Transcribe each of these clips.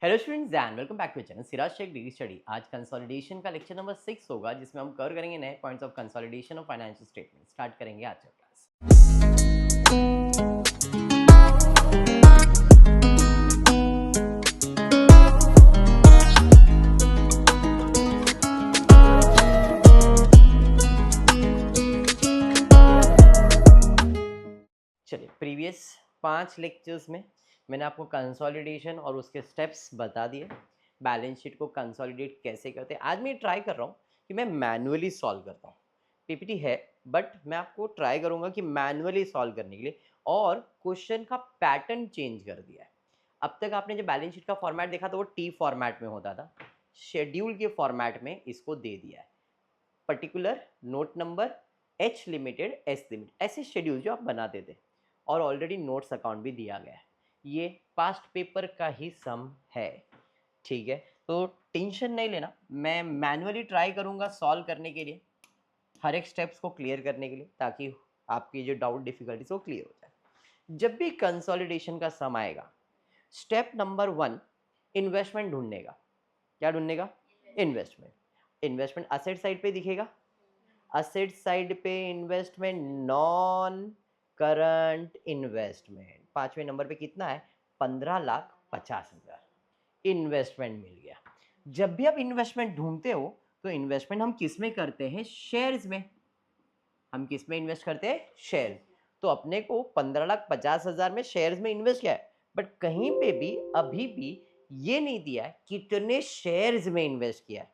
Hello students and welcome back to channel Siraj Shaikh degree study. आज consolidation का lecture number 6 होगा, जिसमें हम कवर करेंगे नए points of consolidation of financial statement. Start करेंगे आज का क्लास। चलिए, प्रीवियस 5 लेक्चर्स में मैंने आपको कंसोलिडेशन और उसके स्टेप्स बता दिए। बैलेंस शीट को कंसोलिडेट कैसे करते हैं आज मैं ट्राई कर रहा हूँ कि मैं मैनुअली सॉल्व करता हूँ। पीपीटी है बट मैं आपको ट्राई करूँगा कि मैनुअली सॉल्व करने के लिए, और क्वेश्चन का पैटर्न चेंज कर दिया है। अब तक आपने जो बैलेंस शीट का फॉर्मेट देखा था वो टी फॉर्मेट में होता था, शेड्यूल के फॉर्मेट में इसको दे दिया है। Particular, note number, H limited, S limited, ऐसे शेड्यूल जो आप बनाते थे, और ऑलरेडी नोट्स अकाउंट भी दिया गया है। ये पास्ट पेपर का ही सम है, ठीक है। तो टेंशन नहीं लेना, मैं मैनुअली ट्राई करूंगा सॉल्व करने के लिए, हर एक स्टेप्स को क्लियर करने के लिए, ताकि आपकी जो डाउट डिफिकल्टीज वो क्लियर हो जाए। जब भी कंसोलिडेशन का सम आएगा, स्टेप नंबर 1 इन्वेस्टमेंट ढूंढने का। क्या ढूंढने का? इन्वेस्टमेंट। इन्वेस्टमेंट असेट साइड पे दिखेगा, असेट साइड पे इन्वेस्टमेंट, नॉन करंट इन्वेस्टमेंट। 5वें नंबर पे कितना है? 15,50,000 इन्वेस्टमेंट मिल गया। जब भी आप इन्वेस्टमेंट ढूंढते हो तो इन्वेस्टमेंट हम किस में करते हैं? शेयर्स में। हम किस में इन्वेस्ट करते हैं? शेयर। तो अपने को 15,50,000 में शेयर्स में इन्वेस्ट किया है, बट कहीं पे भी अभी भी ये नहीं दिया है कितने शेयर्स में इन्वेस्ट किया है।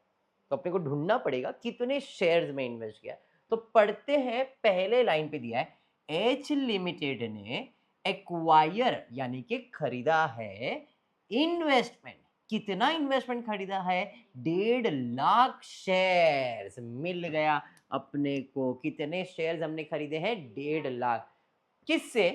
तो अपने को ढूंढना पड़ेगा कितने शेयर्स में इन्वेस्ट किया। तो पढ़ते हैं, पहले लाइन पे दिया है एच लिमिटेड ने एक्वायर यानी कि खरीदा है इन्वेस्टमेंट। कितना इन्वेस्टमेंट खरीदा है? 1.5 लाख शेयर्स मिल गया अपने को। कितने शेयर्स हमने खरीदे हैं? 1.5 लाख। किससे?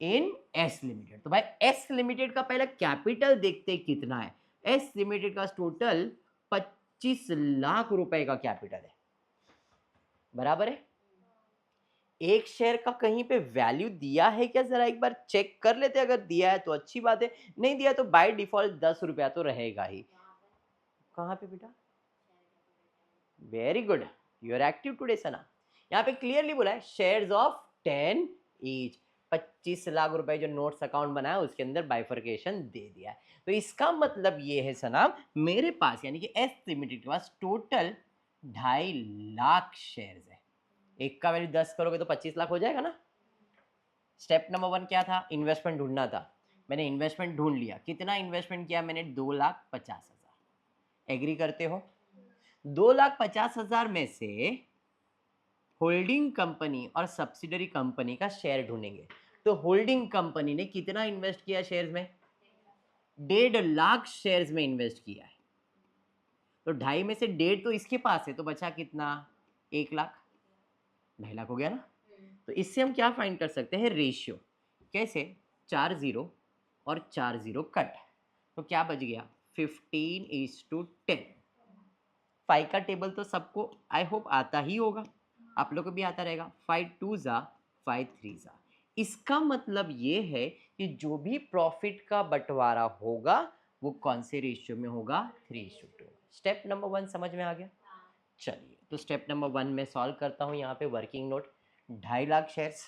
इन एस लिमिटेड। तो भाई एस लिमिटेड का पहले कैपिटल देखते कितना है। एस लिमिटेड का टोटल 25 लाख रुपए का कैपिटल है, बराबर है। एक शेयर का कहीं पे वैल्यू दिया है क्या? जरा एक बार चेक कर लेते। अगर दिया है तो अच्छी बात है, नहीं दिया तो बाय डिफॉल्ट 10 रुपया तो रहेगा ही। कहाँ पे बेटा? Very good, you are active today Sana. यहाँ पे क्लियरली बोला है शेयर्स ऑफ 10 ईच। 25 लाख रुपए जो नोट्स अकाउंट बनाया उसके अंदर बाइफर्केशन दे दिया है। तो इसका मतलब ये है सना, मेरे पास यानी कि एस लिमिटेड के पास टोटल 2.5 लाख शेयर्स है। एक का वैल्यू 10 करोगे तो 25 लाख हो जाएगा ना। स्टेप नंबर 1 क्या था? इन्वेस्टमेंट ढूंढना था। मैंने इन्वेस्टमेंट ढूंढ लिया। कितना इन्वेस्टमेंट किया मैंने? 2,50,000। एग्री करते हो? 2,50,000 में से होल्डिंग कंपनी और सब्सिडरी कंपनी का शेयर ढूंढेंगे। तो होल्डिंग कंपनी ने कितना इन्वेस्ट किया शेयर्स में? 1.5 लाख शेयर्स में इन्वेस्ट किया है। तो 2.5 में से 1.5 तो इसके पास है, तो बचा कितना? 1 लाख। 2.5 लाख हो गया ना। तो इससे हम क्या फाइंड कर सकते हैं? रेशियो। कैसे? 4 जीरो और 4 जीरो कट, तो क्या बच गया? 15:10। 5 का टेबल तो सबको आई होप आता ही होगा, आप लोग को भी आता रहेगा। 5 2 जा 5 3 जा। इसका मतलब ये है कि जो भी प्रॉफिट का बंटवारा होगा वो कौन से रेशियो में होगा? 3:2। स्टेप नंबर 1 समझ में आ गया। चलिए, तो स्टेप नंबर 1 में सॉल्व करता हूँ। यहाँ पे working note 2.5 lakh shares,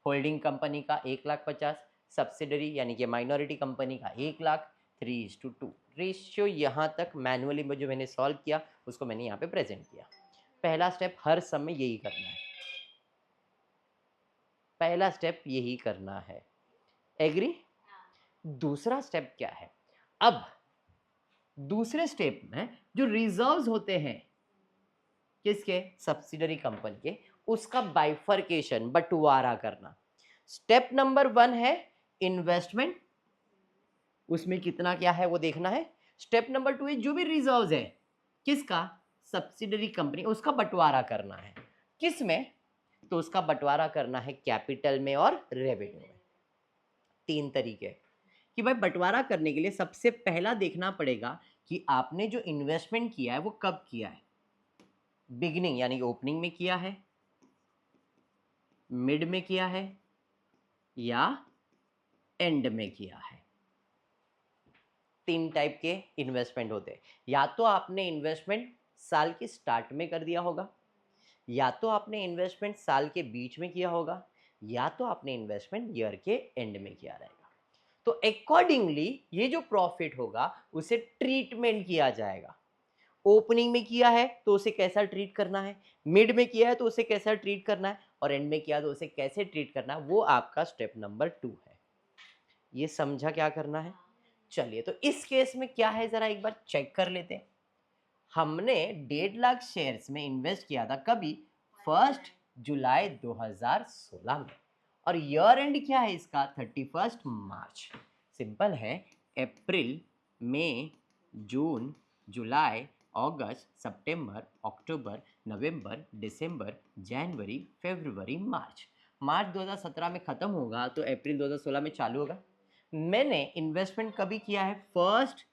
holding company का 1,50,000, सब्सिडरी यानी कि माइनॉरिटी कंपनी का 1 लाख। 3:2 रेशियो। यहाँ तक मैनुअली में जो मैंने सॉल्व किया उसको मैंने यहाँ पे प्रेजेंट किया। पहला स्टेप हर समय यही करना है, पहला स्टेप यही करना है। एग्री? दूसरा स्टेप क्या है? अब दूसरे स्टेप में जो रिजर्व्स होते हैं किसके? सब्सिडरी कंपनी के, उसका बाइफर्केशन, बंटवारा करना। स्टेप नंबर 1 है इन्वेस्टमेंट, उसमें कितना क्या है वो देखना है। स्टेप नंबर 2 है जो भी रिजर्व्स है किसका? सब्सिडरी कंपनी, उसका बंटवारा करना है। किस में? तो उसका बंटवारा करना है कैपिटल में और रेवेन्यू में। 3 तरीके कि भाई बंटवारा करने के लिए सबसे पहला देखना पड़ेगा कि आपने जो इन्वेस्टमेंट किया है वो कब किया है। बिगिनिंग यानी ओपनिंग में किया है, मिड में किया है, या एंड में किया है। तीन टाइप के इन्वेस्टमेंट होते हैं। या तो आपने इन्वेस्टमेंट साल के स्टार्ट में कर दिया होगा, या तो आपने इन्वेस्टमेंट साल के बीच में किया होगा, या तो आपने इन्वेस्टमेंट ईयर के एंड में किया रहेगा। तो अकॉर्डिंगली ये जो प्रॉफिट होगा उसे ट्रीटमेंट किया जाएगा। ओपनिंग में किया है तो उसे कैसा ट्रीट करना है, मिड में किया है तो उसे कैसा ट्रीट करना है, और एंड में किया तो उसे कैसे ट्रीट करना है, वो आपका स्टेप नंबर 2 है। ये समझा क्या करना है? चलिए, तो इस केस में क्या है जरा एक बार चेक कर लेते हैं। हमने 1.5 लाख शेयर्स में इन्वेस्ट किया था, कभी? 1 जुलाई 2016 में। और ईयर एंड क्या है इसका? 31 मार्च। सिंपल है, अप्रैल, मई, जून, जुलाई, अगस्त, सितंबर, अक्टूबर, नवंबर, दिसंबर, जनवरी, फरवरी, मार्च। मार्च 2017 में खत्म होगा तो अप्रैल 2016 में चालू होगा। मैंने इन्वेस्टमेंट कभी किया है? 1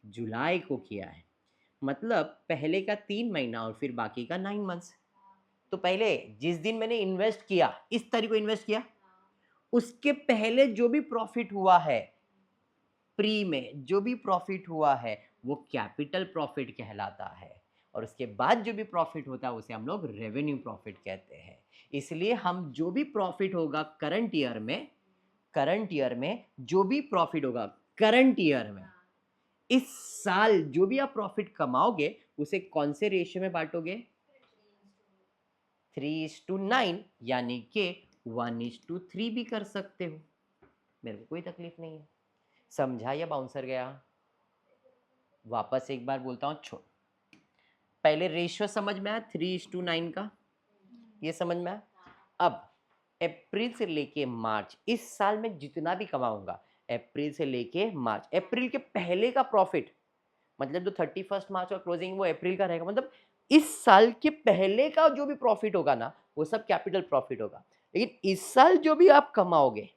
जुलाई को किया है, मतलब पहले का 3 महीना और फिर बाकी का 9 मंथ्स। तो पहले जिस दिन मैंने इन्वेस्ट किया, इस तारीख को इन्वेस्ट किया, उसके पहले जो भी प्रॉफिट हुआ है, प्री में जो भी प्रॉफिट हुआ है वो कैपिटल प्रॉफिट कहलाता है, और उसके बाद जो भी प्रॉफिट होता है उसे हम लोग रेवेन्यू प्रॉफिट कहते हैं। इसलिए हम जो भी प्रॉफिट होगा करंट ईयर में जो भी प्रॉफिट होगा करंट ईयर में, इस साल जो भी आप प्रॉफिट कमाओगे उसे कौन से रेशियो में बांटोगे? 3:9, यानी कि 1:3 भी कर सकते हो, मेरे को कोई तकलीफ नहीं है। समझा या बाउंसर गया? वापस एक बार बोलता हूँ, छोड़। पहले रेशियो समझ में आया 3:9 का, ये समझ में आया। अब अप्रैल से लेके मार्च, इस साल में जितना भी कमाऊंगा अप्रैल से लेके मार्च, अप्रैल के पहले का प्रॉफिट, मतलब जो 31 मार्च का क्लोजिंग वो अप्रैल का रहेगा, मतलब इस साल के पहले का जो भी प्रॉफिट होगा ना वो सब कैपिटल प्रॉफिट होगा। लेकिन इस साल जो भी आप कमाओगे,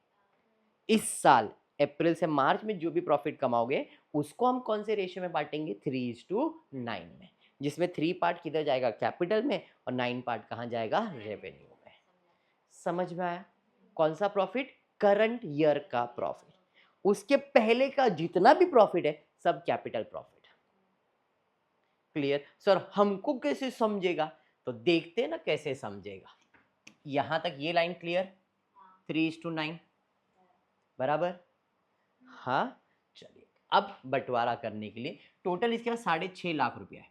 इस साल अप्रैल से मार्च में जो भी प्रॉफिट कमाओगे उसको हम कौन से रेशियो में बांटेंगे? 3:9 में, जिसमें 3 पार्ट किधर जाएगा? कैपिटल में, और 9 पार्ट कहाँ जाएगा? रेवेन्यू में। समझ में आया? कौन सा प्रॉफिट? करंट ईयर का प्रॉफिट। उसके पहले का जितना भी प्रॉफिट है सब कैपिटल प्रॉफिट। क्लियर? सर हमको कैसे समझेगा? तो देखते हैं ना कैसे समझेगा। यहां तक ये लाइन क्लियर? 3:9 बराबर? हाँ, चलिए। अब बंटवारा करने के लिए टोटल इसके पास 6.5 लाख रुपया है।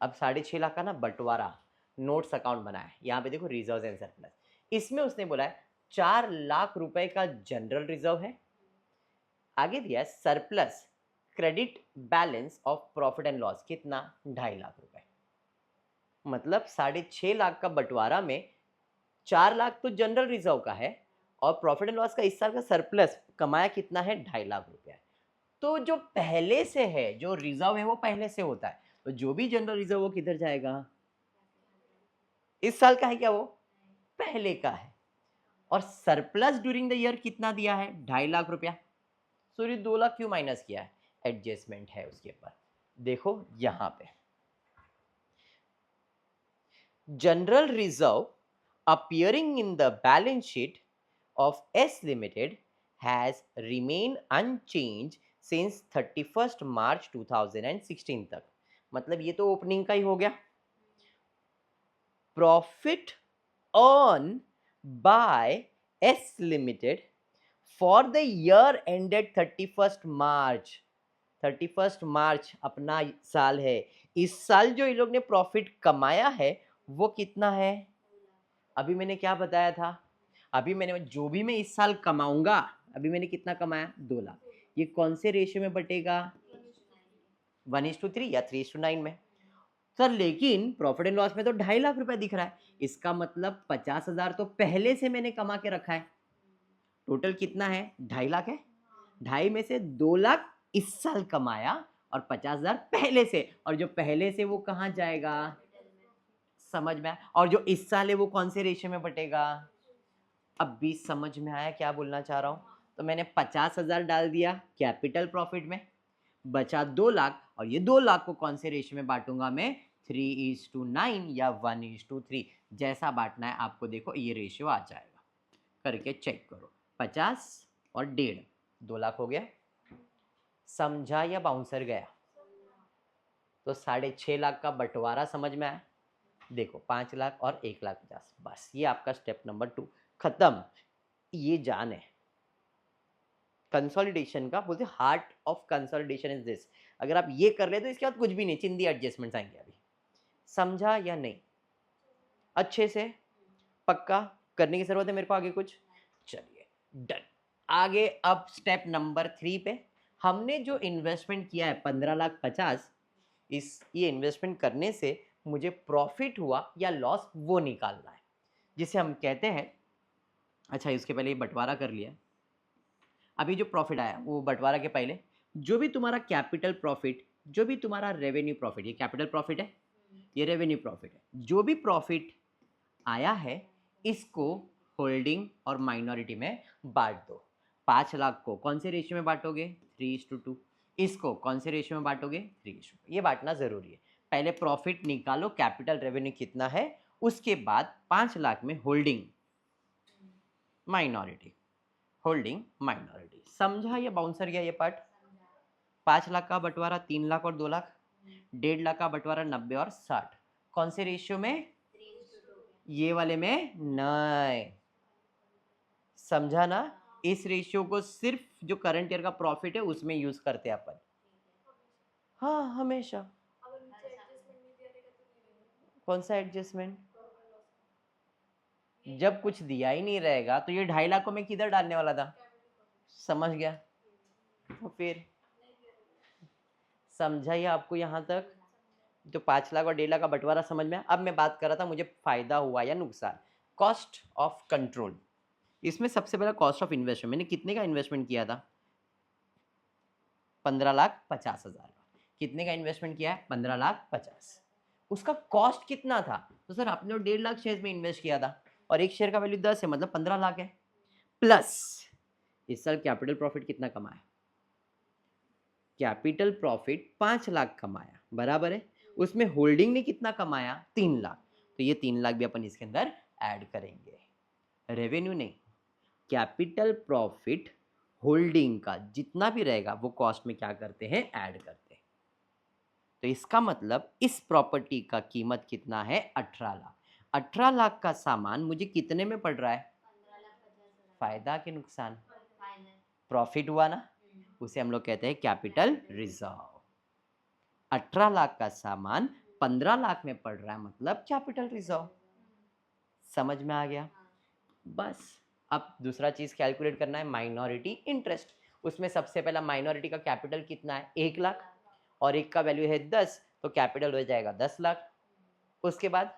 अब 6.5 लाख का ना बंटवारा नोट्स अकाउंट बनाया है। यहाँ पे देखो, रिजर्व एंड सरप्लस। इसमें उसने बोला है 4 लाख रुपए का जनरल रिजर्व है, आगे दिया है surplus credit balance of profit and loss, कितना? 2.5 लाख रुपए। मतलब 6.5 लाख का बंटवारा में 4 लाख तो जनरल रिजर्व का है, और प्रॉफिट एंड लॉस का इस साल का सरप्लस कमाया कितना है? 2.5 लाख रुपया। तो जो पहले से है, जो रिजर्व है वो पहले से होता है, तो जो भी जनरल रिजर्व वो किधर जाएगा? इस साल का है क्या? वो पहले का है। और सरप्लस ड्यूरिंग द ईयर कितना दिया है? 2.5 लाख रुपया। सॉरी, 2 लाख क्यों माइनस किया है? एडजस्टमेंट है उसके ऊपर। देखो यहां पे general reserve appearing in the balance sheet of S Limited has remained unchanged since 31st March 2016 तक। मतलब ये तो ओपनिंग का ही हो गया। Profit earn by S Limited for the year ended 31st March। 31st मार्च अपना साल है। इस साल जो ये लोग ने प्रॉफिट कमाया है वो कितना है? अभी मैंने क्या बताया था? अभी मैंने जो भी मैं इस साल कमाऊंगा, अभी मैंने कितना कमाया? 2 लाख। ये कौन से रेशियो में बटेगा? 1:3 या 3:9 में। सर लेकिन प्रॉफिट एंड लॉस में तो 2.5 लाख रुपया दिख रहा है, इसका मतलब 50,000 तो पहले से मैंने कमा के रखा है। टोटल कितना है? 2.5 लाख है। 2.5 में से 2 लाख इस साल कमाया, और 50,000 पहले से, और जो पहले से वो कहाँ जाएगा? समझ में आया? और जो इस साल है वो कौन से रेशियो में बटेगा? अब भी समझ में आया क्या बोलना चाह रहा हूँ? तो मैंने 50,000 डाल दिया कैपिटल प्रॉफिट में, बचा 2 लाख, और ये 2 लाख को कौन से रेशियो में बांटूंगा मैं? 3:9 या 1:3, जैसा बांटना है आपको। देखो ये रेशियो आ जाएगा, करके चेक करो। 50 और 1.5, 2 लाख हो गया। समझा या बाउंसर गया? तो 6.5 लाख का बंटवारा समझ में आया? देखो 5 लाख और 1,50,000, बस ये आपका स्टेप नंबर 2 खत्म। ये जान है कंसोलिडेशन का, बोलते heart of consolidation is this. अगर आप ये कर ले तो इसके बाद कुछ भी नहीं, चिंदी एडजस्टमेंट्स आएंगे। अभी समझा या नहीं? अच्छे से पक्का करने की जरूरत है मेरे को आगे कुछ? चलिए डन। आगे अब स्टेप नंबर 3 पे, हमने जो इन्वेस्टमेंट किया है 15,50,000, इस ये इन्वेस्टमेंट करने से मुझे प्रॉफिट हुआ या लॉस वो निकालना है, जिसे हम कहते हैं। अच्छा इसके पहले ये बंटवारा कर लिया। अभी जो प्रॉफिट आया वो बंटवारा के पहले, जो भी तुम्हारा कैपिटल प्रॉफिट, जो भी तुम्हारा रेवेन्यू प्रॉफिट, ये कैपिटल प्रॉफिट है, ये रेवेन्यू प्रॉफिट है, जो भी प्रॉफिट आया है इसको होल्डिंग और माइनॉरिटी में बांट दो। 5 लाख को कौन से रेशियो में बांटोगे? 3:2। इसको कौन से रेशियो में बांटोगे? 3:2। ये बांटना जरूरी है। पहले प्रॉफिट निकालो, कैपिटल रेवेन्यू कितना है, उसके बाद 5 लाख में होल्डिंग माइनॉरिटी, होल्डिंग माइनॉरिटी। समझा या बाउंसर गया ये पार्ट? 5 लाख का बंटवारा 3 लाख और 2 लाख, 1.5 लाख का बंटवारा 90 और 60, कौन से रेशियो में? ये वाले में नहीं। समझा ना? इस रेशियो को सिर्फ जो करंट ईयर का प्रॉफिट है उसमें यूज करते हैं अपन। हाँ हमेशा। कौन सा एडजस्टमेंट? जब कुछ दिया ही नहीं रहेगा तो ये 2.5 लाख को मैं किधर डालने वाला था? समझ गया? तो फिर समझा ही आपको यहाँ तक? जो 5 लाख और 1.5 लाख का बंटवारा समझ में? अब मैं बात कर रहा था मुझे फायदा हुआ या नुकसान। कॉस्ट ऑफ कंट्रोल, इसमें सबसे पहला कॉस्ट ऑफ इन्वेस्टमेंट, मैंने कितने का इन्वेस्टमेंट किया था? 15,50,000 का। कितने का इन्वेस्टमेंट किया है? 15,50,000। उसका कॉस्ट कितना था? तो सर आपने 1.5 लाख शेयर में इन्वेस्ट किया था और एक शेयर का वैल्यू 10 है, मतलब 15 लाख है। प्लस इस साल कैपिटल प्रॉफिट कितना कमाया? कैपिटल प्रॉफिट 5 लाख कमाया, बराबर है। उसमें होल्डिंग ने कितना कमाया? 3 लाख। तो ये 3 लाख भी अपन इसके अंदर ऐड करेंगे। रेवेन्यू नहीं, कैपिटल प्रॉफिट होल्डिंग का जितना भी रहेगा वो कॉस्ट में क्या करते हैं? ऐड करते हैं। तो इसका मतलब इस प्रॉपर्टी का कीमत कितना है? 18 लाख। 18 लाख का सामान मुझे कितने में पड़ रहा है? फायदा के नुकसान? प्रॉफिट हुआ ना, उसे हम लोग कहते हैं कैपिटल रिजर्व। 18 लाख का सामान 15 लाख में पड़ रहा है, मतलब कैपिटल रिजर्व। समझ में आ गया? बस अब दूसरा चीज कैलकुलेट करना है, माइनॉरिटी इंटरेस्ट। उसमें सबसे पहला माइनॉरिटी का कैपिटल कितना है? 1 लाख, और एक का वैल्यू है 10, तो कैपिटल हो जाएगा 10 लाख। उसके बाद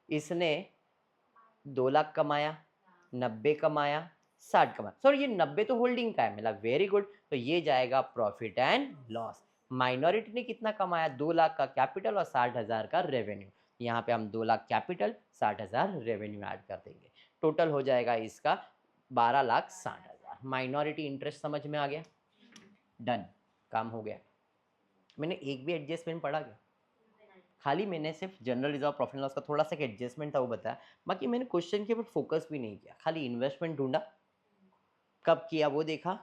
इसने 2 लाख कमाया, 90 कमाया, 60 कमाया। सॉरी ये 90 तो होल्डिंग का है, मतलब वेरी गुड। तो ये जाएगा प्रॉफिट एंड लॉस। माइनॉरिटी ने कितना कमाया? 2 लाख का कैपिटल और 60,000 का रेवेन्यू। यहाँ पे हम 2 लाख कैपिटल, 60,000 रेवेन्यू ऐड कर देंगे। टोटल हो जाएगा इसका 12,60,000। माइनॉरिटी इंटरेस्ट समझ में आ गया? डन, काम हो गया। मैंने एक भी एडजस्टमेंट पढ़ा क्या? खाली मैंने सिर्फ जनरल रिजर्व प्रॉफिट लॉस का थोड़ा सा एडजस्टमेंट था वो बताया, बाकी मैंने क्वेश्चन के ऊपर फोकस भी नहीं किया, खाली इन्वेस्टमेंट ढूंढा, कब किया वो देखा,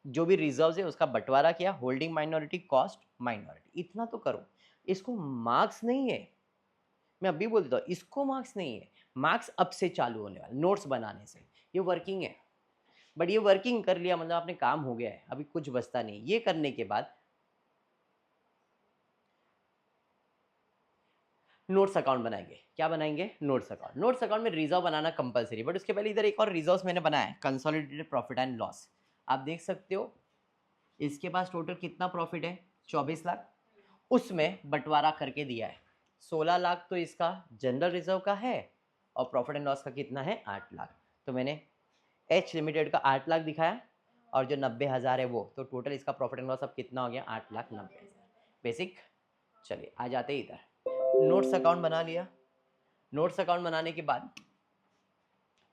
जो भी रिजर्व है उसका बंटवारा किया, होल्डिंग माइनॉरिटी, कॉस्ट माइनॉरिटी, इतना तो करो। इसको मार्क्स नहीं है, मैं अभी बोल देता हूँ, इसको मार्क्स नहीं है। मार्क्स अब से चालू होने वाले नोट्स बनाने से। ये वर्किंग है, बट ये वर्किंग कर लिया मतलब आपने काम हो गया है, अभी कुछ बचता नहीं। ये करने के बाद नोट्स अकाउंट बनाएंगे। क्या बनाएंगे? Notes account. नोट्स अकाउंट में रिजर्व बनाना कंपलसरी, बट उसके पहले इधर एक और रिजर्व मैंने बनाया है, कंसोलिडेटेड प्रॉफिट एंड लॉस। आप देख सकते हो इसके पास टोटल कितना प्रॉफिट है? 24 लाख। उसमें बंटवारा करके दिया है, 16 लाख तो इसका जनरल रिजर्व का है और प्रॉफिट एंड लॉस का कितना है? 8 लाख। तो मैंने एच लिमिटेड का 8 लाख दिखाया और जो 90,000 है वो, तो टोटल इसका प्रॉफिट एंड लॉस अब कितना हो गया? 8,90,000 बेसिक। चलिए आ जाते हैं इधर, नोट्स अकाउंट बना लिया। नोट्स अकाउंट बनाने के बाद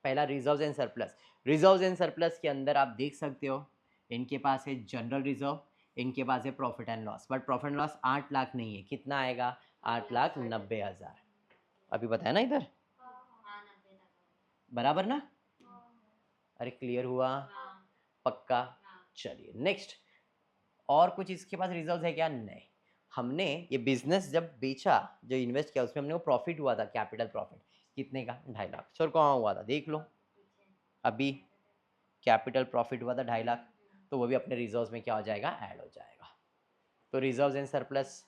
पहला reserves and surplus. Reserves and surplus के अंदर आप देख सकते हो इनके पास है जनरल रिजर्व, इनके पास है profit and loss, but profit and loss 8 lakh नहीं है, कितना आएगा? 8,90,000। अभी बताया ना इधर, बराबर ना? अरे क्लियर हुआ? पक्का? चलिए नेक्स्ट, और कुछ इसके पास रिजर्व है क्या? नहीं। हमने ये बिजनेस जब बेचा, जो इन्वेस्ट किया उसमें हमने वो प्रॉफिट हुआ था, कैपिटल प्रॉफिट कितने का? 2.5 लाख। सर कहाँ हुआ था देख लो, अभी कैपिटल प्रॉफिट हुआ था 2.5 लाख, तो वो भी अपने रिजर्व्स में क्या हो जाएगा? ऐड हो जाएगा। तो रिजर्व्स एंड सरप्लस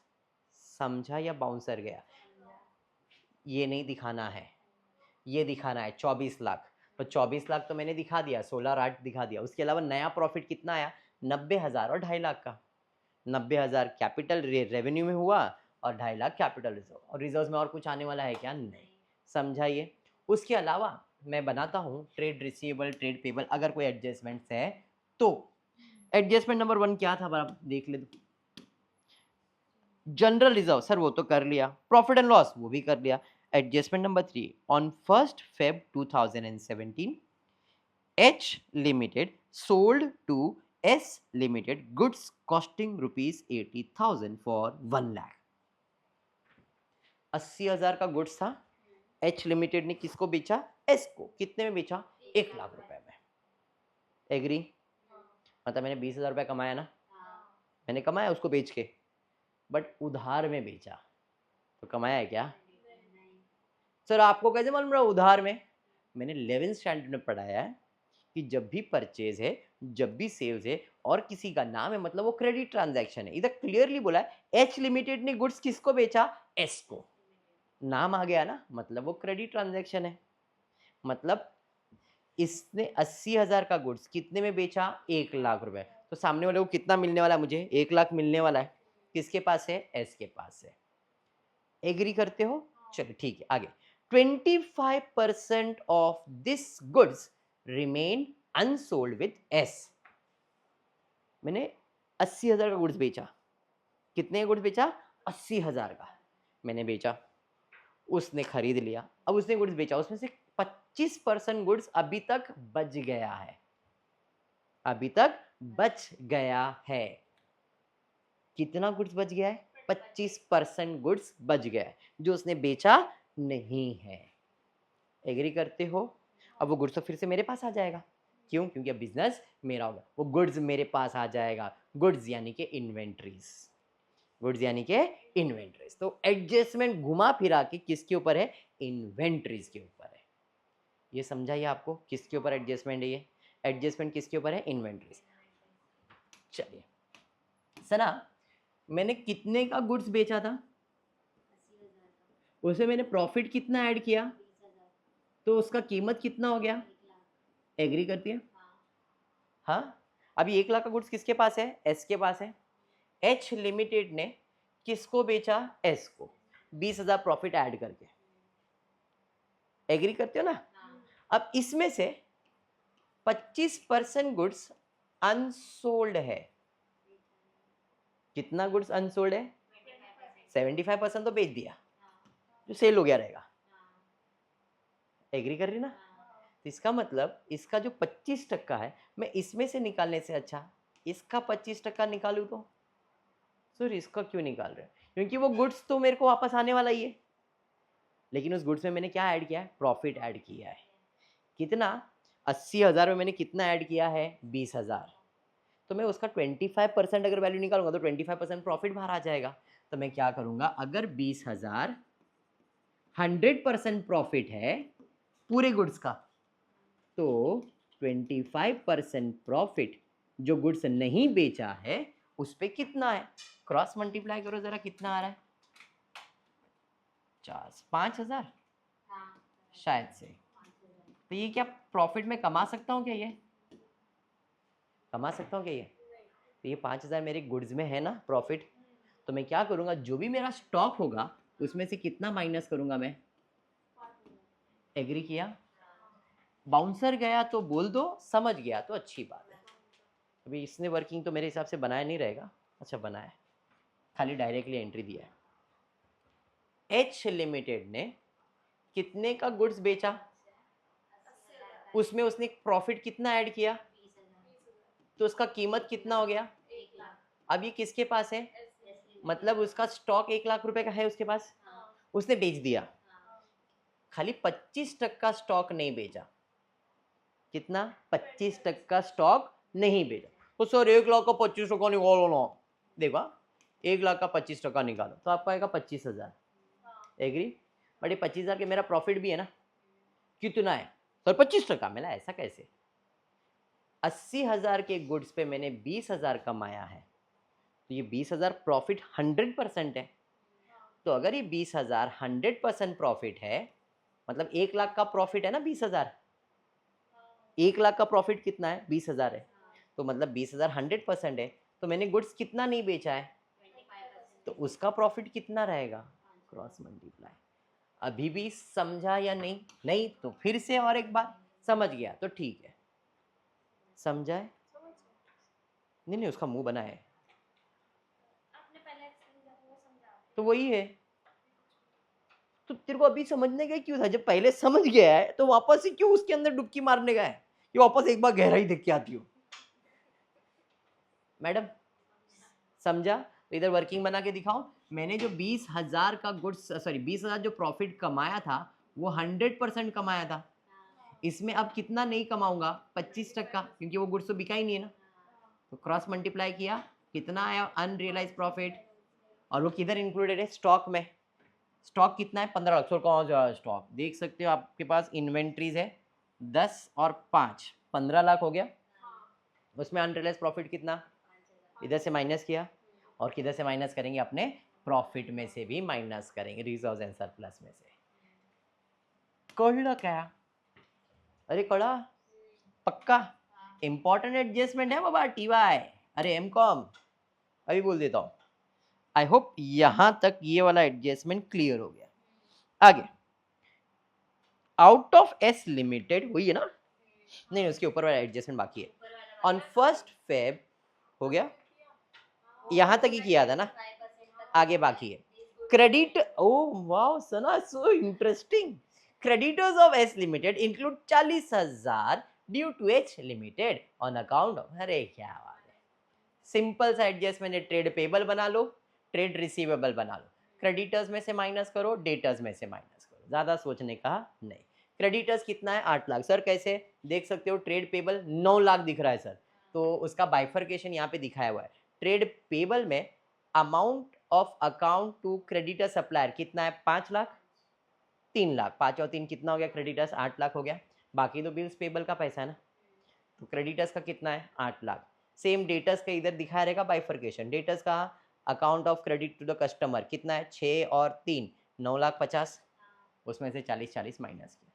समझा या बाउंसर गया? ये नहीं दिखाना है, ये दिखाना है 24 लाख। तो 24 लाख तो मैंने दिखा दिया, 16 और 8 दिखा दिया। उसके अलावा नया प्रॉफिट कितना आया? 90,000 और 2.5 लाख का। 90,000 कैपिटल रेवेन्यू में हुआ और 2.5 लाख कैपिटल रिजर्व। और रिजर्व में और कुछ आने वाला है क्या? नहीं। समझाइए। उसके अलावा मैं बनाता हूँ ट्रेड रिसीवेबल, ट्रेड पेबल, अगर कोई एडजस्टमेंट्स है तो। एडजस्टमेंट नंबर 1 क्या था? आप देख ले। जनरल रिजर्व, सर वो तो कर लिया। प्रॉफिट एंड लॉस, वो भी कर लिया। Adjustment number 3, on 1st Feb 2017 H Limited sold to S Limited goods costing rupees 80,000 for 1 lakh। 80,000 का गुड्स था, H लिमिटेड ने किसको बेचा? S को। कितने में बेचा? 1 लाख रुपए में। एग्री? मतलब मैंने 20,000 रुपये कमाया ना, मैंने कमाया उसको बेच के, बट उधार में बेचा, तो कमाया है क्या? सर आपको कैसे मालूम रहा उधार में? मैंने 11th स्टैंडर्ड में पढ़ाया है कि जब भी परचेज है, जब भी सेल्स है और किसी का नाम है, मतलब वो क्रेडिट ट्रांजैक्शन है। इधर क्लियरली बोला है एच लिमिटेड ने गुड्स किसको बेचा? एस को। नाम आ गया ना, मतलब वो क्रेडिट ट्रांजैक्शन है। मतलब इसने 80,000 का गुड्स कितने में बेचा? 1 लाख रुपए। तो सामने वाले को कितना मिलने वाला है? मुझे 1 लाख मिलने वाला है। किसके पास है? एस के पास है। एग्री करते हो? चलो ठीक है, आगे। 25% of this goods remain unsold with S. मैंने 80,000 का गुड्स बेचा। कितने का गुड्स बेचा? 80,000 का मैंने बेचा, उसने खरीद लिया। अब उसने गुड्स बेचा, उसमें से 25% गुड्स अभी तक बच गया है, अभी तक बच गया है। कितना गुड्स बच गया है? 25% गुड्स बच गया है जो उसने बेचा नहीं है। एग्री करते हो? अब वो गुड्स तो फिर से मेरे पास आ जाएगा। क्यों? क्योंकि अब बिजनेस मेरा होगा, वो गुड्स मेरे पास आ जाएगा। गुड्स यानी कि इन्वेंट्रीज, गुड्स यानी कि इन्वेंट्रीज। तो एडजस्टमेंट घुमा फिरा के किसके ऊपर है? इन्वेंट्रीज के ऊपर है। ये समझाइए आपको किसके ऊपर एडजस्टमेंट है? ये एडजस्टमेंट किसके ऊपर है? इन्वेंट्रीज। चलिए सना, मैंने कितने का गुड्स बेचा था? उसे मैंने प्रॉफिट कितना ऐड किया? तो उसका कीमत कितना हो गया? एग्री करती है? हाँ। अभी 1 लाख का गुड्स किसके पास है? एस के पास है। एच लिमिटेड ने किसको बेचा? एस को। 20,000 प्रॉफिट ऐड करके। एग्री करते हो ना? अब इसमें से 25% गुड्स अनसोल्ड है। कितना गुड्स अनसोल्ड है? 75% तो बेच दिया, जो सेल हो गया रहेगा। एग्री कर रही ना? तो इसका मतलब इसका जो 25% है, मैं इसमें से निकालने से अच्छा इसका 25% निकालूं तो? सर इसका क्यों निकाल रहे हैं? क्योंकि वो गुड्स तो मेरे को वापस आने वाला ही है, लेकिन उस गुड्स में मैंने क्या ऐड किया है? प्रॉफिट ऐड किया है। कितना? 80,000 में मैंने कितना ऐड किया है? 20,000। तो मैं उसका 25% अगर वैल्यू निकालूंगा तो 25% प्रॉफिट बाहर आ जाएगा। तो मैं क्या करूंगा, अगर 20,000 100% प्रॉफिट है पूरे गुड्स का, तो 25% प्रॉफिट जो गुड्स नहीं बेचा है उस पे कितना है? क्रॉस मल्टीप्लाई करो जरा, कितना आ रहा है? 5,000 शायद से। तो ये क्या प्रॉफिट में कमा सकता हूँ क्या? ये कमा सकता हूँ क्या ये? तो ये 5,000 मेरे गुड्स में है ना प्रॉफिट। तो मैं क्या करूँगा, जो भी मेरा स्टॉक होगा उसमें से कितना माइनस करूँगा मैं? एग्री किया? बाउंसर गया तो बोल दो, समझ गया तो अच्छी बात है। अभी इसने वर्किंग तो मेरे हिसाब से बनाया नहीं रहेगा। अच्छा बनाया, खाली डायरेक्टली एंट्री दिया है। एच लिमिटेड ने कितने का गुड्स बेचा? उसमें उसने प्रॉफिट कितना ऐड किया? तो उसका कीमत कितना हो गया? अब ये किसके पास है? मतलब उसका स्टॉक 1 लाख रुपए का है उसके पास, उसने बेच दिया। खाली 25% स्टॉक नहीं बेचा। कितना? 25% स्टॉक नहीं बेचा। तो सर 1 लाख का 25 टका निकालो ना, देखो 1 लाख का 25 टका निकालो तो आपको आएगा 25,000, एग्री। बट ये 25,000 के मेरा प्रॉफिट भी है ना, कितना है सर 25 टका, मैंने ऐसा कैसे, 80,000 के गुड्स पे मैंने 20,000 कमाया है, तो ये 20,000 प्रॉफिट 100% है। तो अगर ये 20,000 100% प्रॉफिट है, मतलब 1 लाख का प्रॉफिट है ना 20,000, 1 लाख का प्रॉफिट कितना है 20,000 है, तो मतलब 20,000 100% है, तो मैंने गुड्स कितना नहीं बेचा है, तो उसका प्रॉफिट कितना रहेगा, क्रॉस मल्टीप्लाई। अभी भी समझा या नहीं? नहीं तो फिर से और एक बार, समझ गया तो ठीक है, समझा है? नहीं उसका मुंह बना है, तो वही है। तो तेरे को अभी समझने का क्यों था, जब पहले समझ गया है तो वापस से क्यों उसके अंदर डुबकी मारने का है, कि वापस एक बार गहराई देख के आती हो। मैडम समझा? तो इधर वर्किंग बना के दिखाओ। मैंने जो 20,000 का गुड्स, सॉरी 20,000 जो प्रॉफिट कमाया था वो 100% कमाया था। इसमें अब कितना नहीं कमाऊंगा, 25%, क्योंकि वो गुड्स तो बिका ही नहीं है ना। तो क्रॉस मल्टीप्लाई किया, कितना आया अनरियलाइज प्रॉफिट, और वो किधर इंक्लूडेड है, स्टॉक में। स्टॉक कितना है 15 लाख। सर कौन सा स्टॉक, देख सकते हो आपके पास इन्वेंट्रीज है 10 और 5, 15 लाख हो गया। उसमें अनरियलाइज प्रॉफिट कितना, इधर से माइनस किया, और किधर से माइनस करेंगे, अपने प्रॉफिट में से भी माइनस करेंगे, रिजर्व्स एंड सरप्लस में से। कळलं क्या? अरे कड़ा पक्का इंपॉर्टेंट एडजस्टमेंट है बाबा, टीवाई, अरे एमकॉम, अभी बोल देता हूँ। आई होप यहां तक ये वाला एडजस्टमेंट क्लियर हो गया। आगे आउट ऑफ एस लिमिटेड, हुई है ना? नहीं उसके ऊपर वाला एडजस्टमेंट बाकी है। ऑन 1 Feb हो गया, यहां तक ही किया था ना, आगे बाकी है। Credit, oh wow Sana, so interesting. Creditors of S limited include 40,000 due to H limited on account of, अरे क्या बात है, सिंपल सा एडजस्टमेंट है। ट्रेड पेबल बना लो, ट्रेड रिसीवेबल बना लो, क्रेडिटर्स में से माइनस करो, डेटर्स में से माइनस करो, ज्यादा सोचने का नहीं। क्रेडिटर्स कितना है 8 लाख, सर कैसे, देख सकते हो ट्रेड पेबल 9 लाख दिख रहा है सर, तो उसका बाइफर्केशन यहाँ पे दिखाया हुआ है। ट्रेड पेबल में amount of account to creditor supplier कितना है 5 लाख, 3 लाख, 5 और 3 कितना हो गया, क्रेडिटर्स 8 लाख हो गया। बाकी तो बिल्स पेबल का पैसा है ना, तो क्रेडिटर्स का कितना है 8 लाख। सेम डेटर्स का इधर दिखाया रहेगा बाइफर्केशन, डेटर्स का account of credit to the customer कितना है 6 और 3 9,50,000, उसमें से 40 माइनस किया।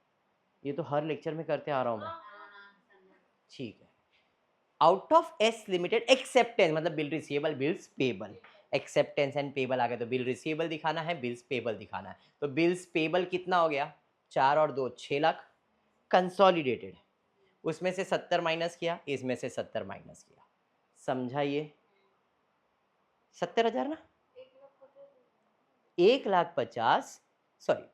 ये तो हर लेक्चर में करते आ रहा हूँ मैं, ठीक है। Out of S limited acceptance, मतलब bill receivable bills payable, acceptance and payable आ गया, तो बिल रिसीवेबल दिखाना है, बिल्स पेबल दिखाना है। तो बिल्स पेबल कितना हो गया 4 और 2 6 लाख, कंसोलिडेटेड, उसमें से 70 माइनस किया, इसमें से 70 माइनस किया, समझाइए। 70,000 ना, 1,50,000, sorry,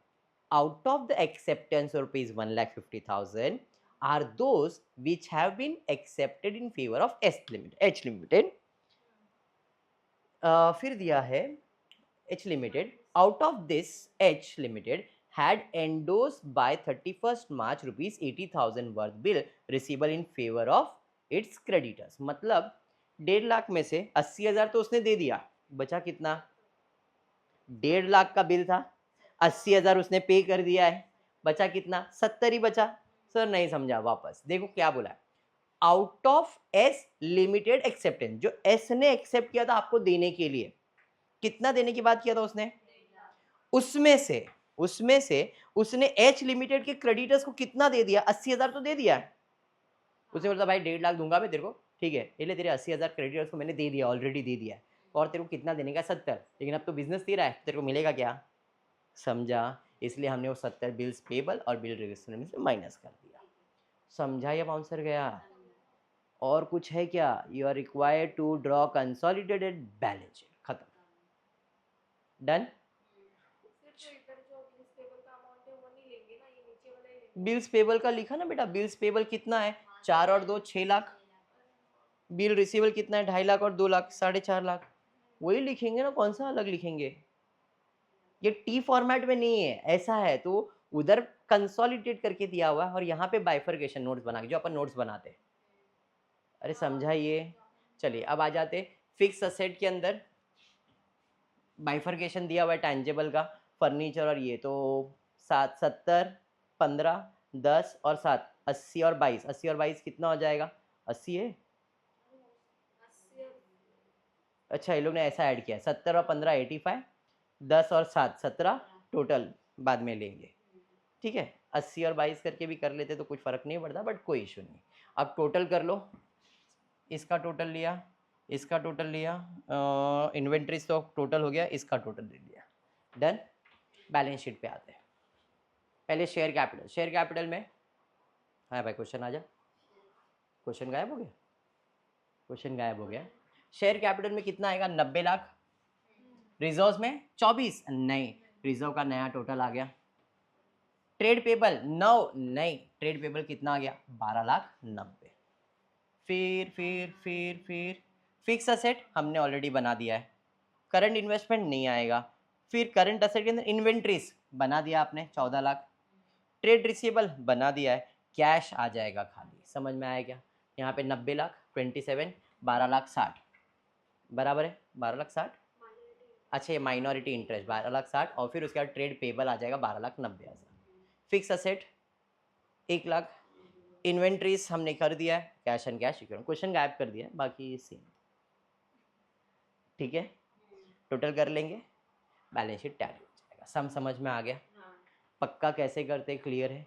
out of the acceptance of rupees 1,50,000 are those which have been accepted in favor of S limited, H limited। फिर दिया है H limited, out of this H limited had endorsed by 31st March rupees 80,000 worth bill receivable in favor of its creditors। मतलब 1.5 लाख में से 80,000 तो उसने दे दिया, बचा कितना, 1.5 लाख का बिल था, 80,000 उसने पे कर दिया है, बचा कितना 70 ही बचा। सर नहीं समझा, वापस देखो क्या बोला है, out of S limited acceptance, जो एस ने एक्सेप्ट किया था आपको देने के लिए, कितना देने की बात किया था उसने, उसमें से उसने एच लिमिटेड के क्रेडिटर्स को कितना दे दिया, 80,000 तो दे दिया है। उसने बोला भाई 1.5 लाख दूंगा मैं तेरे को, ठीक है ये ले तेरे 80,000 क्रेडिटर्स को मैंने दे दिया, ऑलरेडी दे दिया है, और तेरे को कितना देने का 70, लेकिन अब तो बिजनेस दे रहा है, तेरे को मिलेगा क्या, समझा। इसलिए हमने वो 70 बिल्स पेबल और बिल रजिस्टर में से माइनस कर दिया, समझा या बाउंसर गया। और कुछ है क्या, you are required to draw consolidated balance sheet, खत्म, डन। बिल्स पेबल का लिखा ना बेटा, बिल्स पेबल कितना है 4 और 2 6 लाख, बिल रिसीवेबल कितना है 2.5 लाख और 2 लाख 4.5 लाख, वही लिखेंगे ना, कौन सा अलग लिखेंगे। ये टी फॉर्मेट में नहीं है, ऐसा है तो उधर कंसोलिडेट करके दिया हुआ है, और यहाँ पे बाइफर्केशन नोट्स बना के, जो अपन नोट्स बनाते हैं, अरे समझा ये। चलिए अब आ जाते फिक्स असेट के अंदर बाइफर्केशन दिया हुआ है टैंजेबल का, फर्नीचर और ये तो 70, 15, 10 और 7, 80 और 22, 80 और 22 कितना हो जाएगा? 80 है। अच्छा ये लोग ने ऐसा ऐड किया है, 70 और 15 85, 10 और 7 17 टोटल बाद में लेंगे, ठीक है। 80 और 22 करके भी कर लेते तो कुछ फ़र्क नहीं पड़ता, बट कोई इशू नहीं। अब टोटल कर लो, इसका टोटल लिया, इसका टोटल लिया, इन्वेंट्री स्टॉक टोटल हो गया, इसका टोटल ले लिया, डन। बैलेंस शीट पे आते हैं। पहले शेयर कैपिटल, शेयर कैपिटल में हाँ भाई क्वेश्चन आ जा, क्वेश्चन गायब हो गया, क्वेश्चन गायब हो गया। शेयर कैपिटल में कितना आएगा? 90 लाख। रिजर्व में 24 नहीं, रिजर्व का नया टोटल आ गया। ट्रेड पेबल 9 नहीं, ट्रेड पेबल कितना आ गया? 12,90,000। फिर फिक्स असेट हमने ऑलरेडी बना दिया है, करंट इन्वेस्टमेंट नहीं आएगा। फिर करंट असेट के अंदर इन्वेंट्रीज बना दिया आपने 14 लाख, ट्रेड रिसीवेबल बना दिया है, कैश आ जाएगा खाली। समझ में आया क्या? यहाँ पे 90 लाख 27, 12,60,000 बराबर है 12,60,000। अच्छा ये माइनॉरिटी इंटरेस्ट 12,60,000 और फिर उसके बाद ट्रेड पेबल आ जाएगा 12,90,000। फिक्स असेट 1 लाख, इन्वेंट्रीज हमने कर दिया है, cash and cash equivalent, question गायब कर दिया है, बाकी सेम, ठीक है। टोटल कर लेंगे, बैलेंस शीट टैली हो जाएगा। सम समझ में आ गया? पक्का कैसे करते क्लियर है?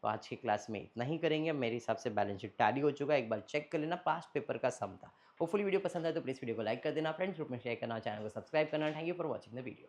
तो आज की क्लास में इतना ही करेंगे। मेरे हिसाब से बैलेंस शीट टैली हो चुका है, एक बार चेक कर लेना, पास्ट पेपर का सम था। होपफुली वीडियो पसंद आए तो प्लीज़ वीडियो को लाइक कर देना, फ्रेंड्स ग्रुप में शेयर करना, चैनल को सब्सक्राइब करना। Thank you for watching the video.